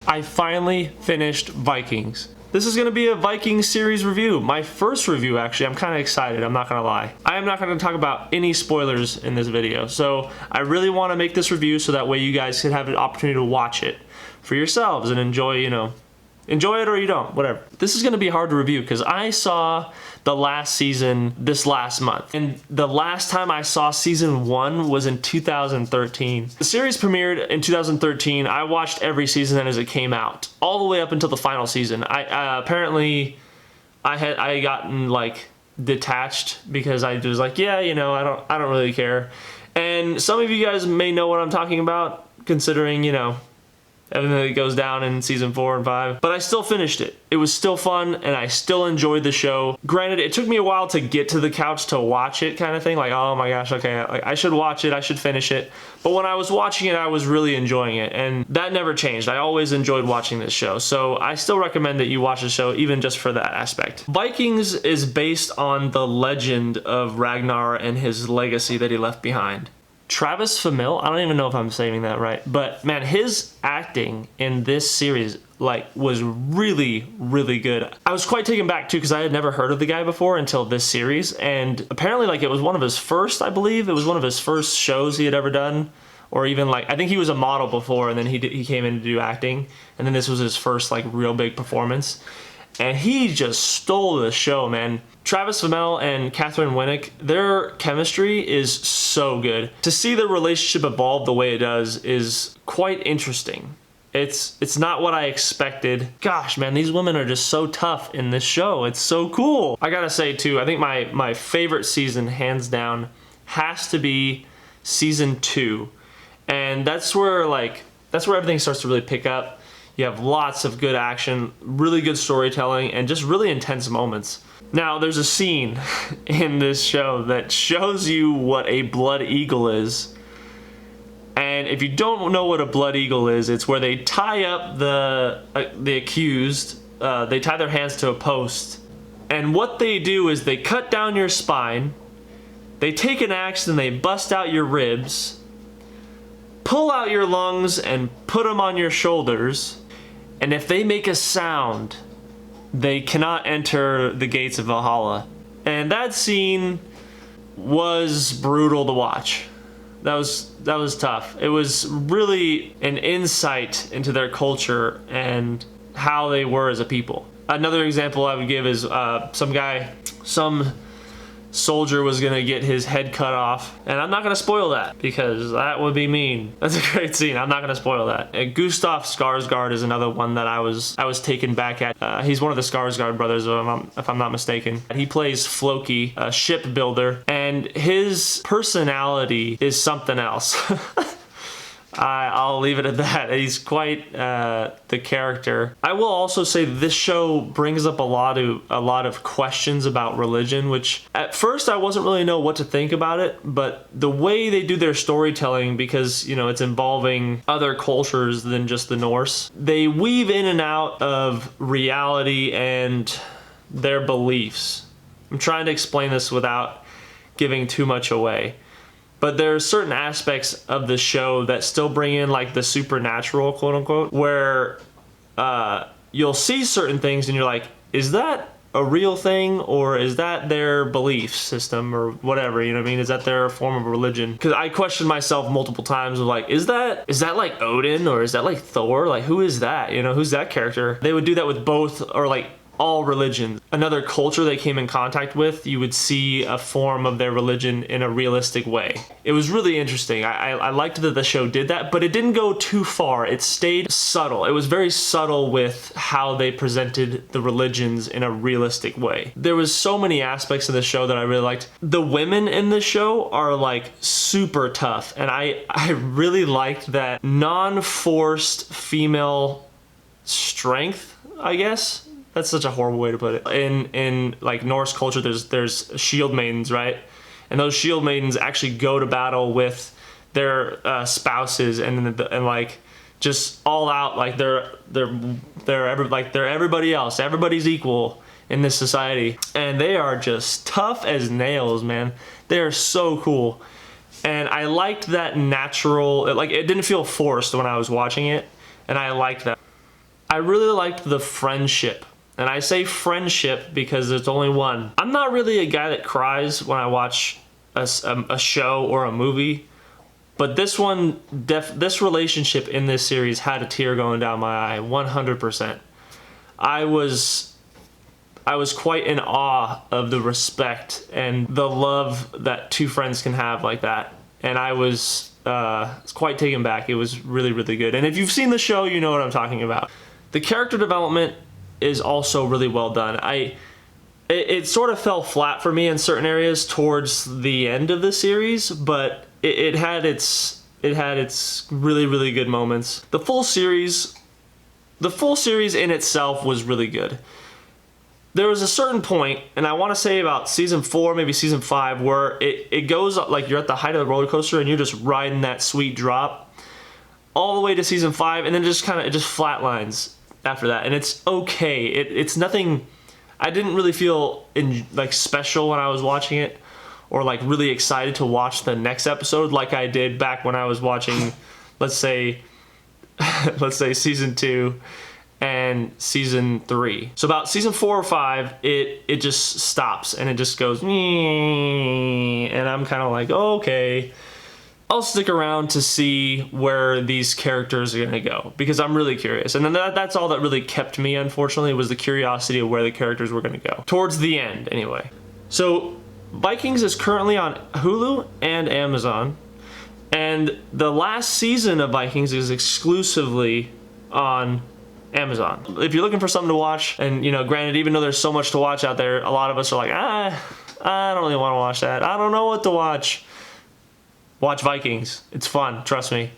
I finally finished Vikings. This is gonna be a Vikings series review. My first review, actually. I'm kind of excited, I'm not gonna lie. I am not gonna talk about any spoilers in this video. So I really wanna make this review so that way you guys can have an opportunity to watch it for yourselves and enjoy, you know, enjoy it or you don't, whatever. This is gonna be hard to review because I saw the last season this last month. And the last time I saw season 1 was in 2013. The series premiered in 2013. I watched every season as it came out, all the way up until the final season. Apparently I had gotten like detached because I was like, yeah, you know, I don't really care. And some of you guys may know what I'm talking about, considering, you know, everything that goes down in season 4 and 5. But I still finished it. It was still fun, and I still enjoyed the show. Granted, it took me a while to get to the couch to watch it, kind of thing. Like, oh my gosh, okay, like, I should watch it, I should finish it. But when I was watching it, I was really enjoying it, and that never changed. I always enjoyed watching this show. So I still recommend that you watch the show, even just for that aspect. Vikings is based on the legend of Ragnar and his legacy that he left behind. Travis Fimmel, I don't even know if I'm saying that right, but man, his acting in this series like was really, really good. I was quite taken back too because I had never heard of the guy before until this series, and apparently like it was one of his first, I believe, it was one of his first shows he had ever done, or even like, I think he was a model before and then he came in to do acting, and then this was his first like real big performance. And he just stole the show, man. Travis Fimmel and Catherine Winnick, their chemistry is so good. To see their relationship evolve the way it does is quite interesting. It's not what I expected. Gosh, man, these women are just so tough in this show. It's so cool. I gotta say too, I think my favorite season, hands down, has to be season 2. And that's where everything starts to really pick up. You have lots of good action, really good storytelling, and just really intense moments. Now, there's a scene in this show that shows you what a blood eagle is. And if you don't know what a blood eagle is, it's where they tie up the accused, they tie their hands to a post. And what they do is they cut down your spine, they take an axe and they bust out your ribs, pull out your lungs and put them on your shoulders. And if they make a sound, they cannot enter the gates of Valhalla. And that scene was brutal to watch. That was tough. It was really an insight into their culture and how they were as a people. Another example I would give is some soldier was gonna get his head cut off, and I'm not gonna spoil that because that would be mean. That's a great scene. I'm not gonna spoil that. Gustav Skarsgård is another one that I was taken back at. He's one of the Skarsgård brothers, if I'm not mistaken. He plays Floki, a shipbuilder, and his personality is something else. I'll leave it at that. He's quite the character. I will also say this show brings up a lot of questions about religion, which at first I wasn't really know what to think about it, but the way they do their storytelling, because you know it's involving other cultures than just the Norse, they weave in and out of reality and their beliefs. I'm trying to explain this without giving too much away. But there are certain aspects of the show that still bring in like the supernatural, quote unquote, where you'll see certain things and you're like, is that a real thing or is that their belief system or whatever, you know what I mean? Is that their form of religion? Because I questioned myself multiple times of like, is that like Odin or is that like Thor? Like, who is that? You know, who's that character? They would do that with both, or like all religions. Another culture they came in contact with, you would see a form of their religion in a realistic way. It was really interesting. I liked that the show did that, but it didn't go too far. It stayed subtle. It was very subtle with how they presented the religions in a realistic way. There was so many aspects of the show that I really liked. The women in the show are like super tough, and I really liked that non-forced female strength, I guess. That's such a horrible way to put it. In like Norse culture, there's shield maidens, right? And those shield maidens actually go to battle with their spouses and like just all out, like they're everybody else. Everybody's equal in this society, and they are just tough as nails, man. They are so cool, and I liked that natural. Like, it didn't feel forced when I was watching it, and I liked that. I really liked the friendship. And I say friendship because there's only one. I'm not really a guy that cries when I watch a show or a movie, but this one, this relationship in this series had a tear going down my eye, 100%. I was quite in awe of the respect and the love that two friends can have like that. And I was quite taken back. It was really, really good. And if you've seen the show, you know what I'm talking about. The character development is also really well done. It sort of fell flat for me in certain areas towards the end of the series, but it had its really, really good moments. The full series in itself was really good. There was a certain point, and I want to say about season 4, maybe season 5, where it goes up, like you're at the height of the roller coaster and you're just riding that sweet drop all the way to season 5, and then it just flatlines after that, and it's okay. It's nothing. I didn't really feel like special when I was watching it, or like really excited to watch the next episode like I did back when I was watching, let's say season 2 and season 3. So about season 4 or 5, it just stops and it just goes, and I'm kind of like, oh, okay, I'll stick around to see where these characters are gonna go, because I'm really curious. And then that's all that really kept me, unfortunately, was the curiosity of where the characters were gonna go. Towards the end, anyway. So Vikings is currently on Hulu and Amazon, and the last season of Vikings is exclusively on Amazon. If you're looking for something to watch, and you know, granted, even though there's so much to watch out there, a lot of us are like, I don't really want to watch that. I don't know what to watch. Watch Vikings. It's fun, trust me.